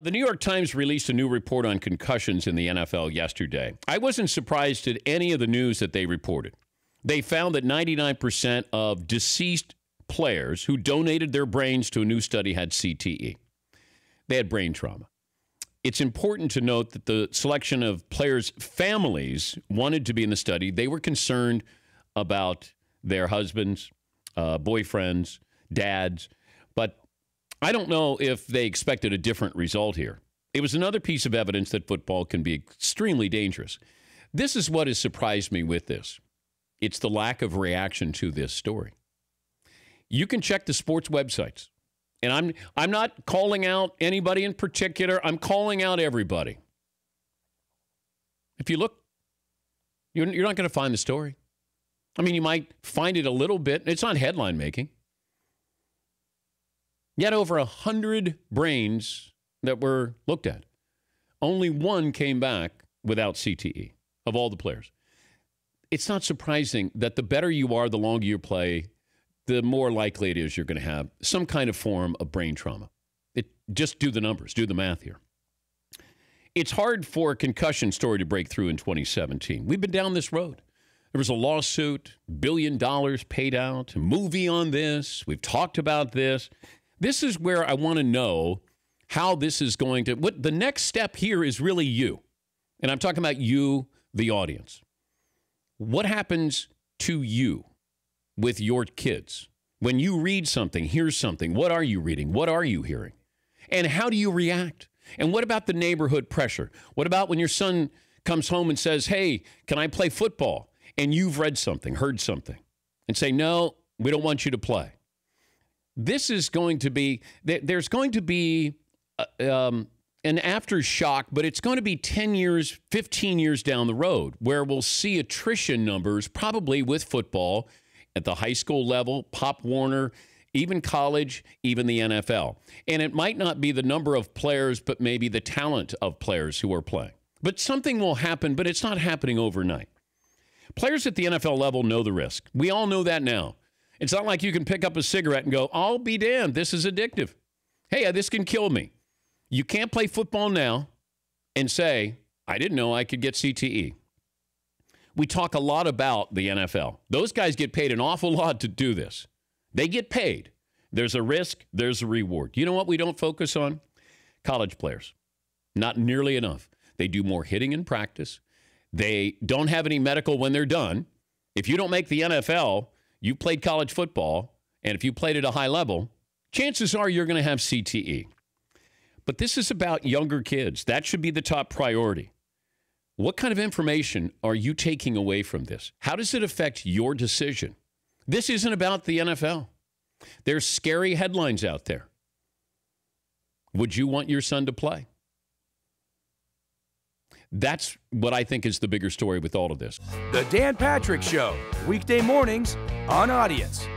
The New York Times released a new report on concussions in the NFL yesterday. I wasn't surprised at any of the news that they reported. They found that 99% of deceased players who donated their brains to a new study had CTE. They had brain trauma. It's important to note that the selection of players' families wanted to be in the study. They were concerned about their husbands, boyfriends, dads, but I don't know if they expected a different result here. It was another piece of evidence that football can be extremely dangerous. This is what has surprised me with this. It's the lack of reaction to this story. You can check the sports websites, and I'm not calling out anybody in particular. I'm calling out everybody. If you look, you're not going to find the story. I mean, you might find it a little bit. It's not headline making. Yet over 100 brains that were looked at, only one came back without CTE of all the players. It's not surprising that the better you are, the longer you play, the more likely it is you're going to have some kind of form of brain trauma. Just do the numbers, do the math here. It's hard for a concussion story to break through in 2017. We've been down this road. There was a lawsuit, $1 billion paid out, a movie on this. We've talked about this. This is where I want to know how this is going to, what the next step here is really you. And I'm talking about you, the audience. What happens to you with your kids? When you read something, hear something, what are you reading? What are you hearing? And how do you react? And what about the neighborhood pressure? What about when your son comes home and says, hey, can I play football? And you've read something, heard something, and say, no, we don't want you to play. This is going to be, there's going to be an aftershock, but it's going to be 10 years, 15 years down the road where we'll see attrition numbers probably with football at the high school level, Pop Warner, even college, even the NFL. And it might not be the number of players, but maybe the talent of players who are playing. But something will happen, but it's not happening overnight. Players at the NFL level know the risk. We all know that now. It's not like you can pick up a cigarette and go, I'll be damned, this is addictive. Hey, this can kill me. You can't play football now and say, I didn't know I could get CTE. We talk a lot about the NFL. Those guys get paid an awful lot to do this. They get paid. There's a risk, there's a reward. You know what we don't focus on? College players. Not nearly enough. They do more hitting in practice. They don't have any medical when they're done. If you don't make the NFL, you played college football, and if you played at a high level, chances are you're going to have CTE. But this is about younger kids. That should be the top priority. What kind of information are you taking away from this? How does it affect your decision? This isn't about the NFL. There's scary headlines out there. Would you want your son to play? That's what I think is the bigger story with all of this. The Dan Patrick Show, weekday mornings on Audience.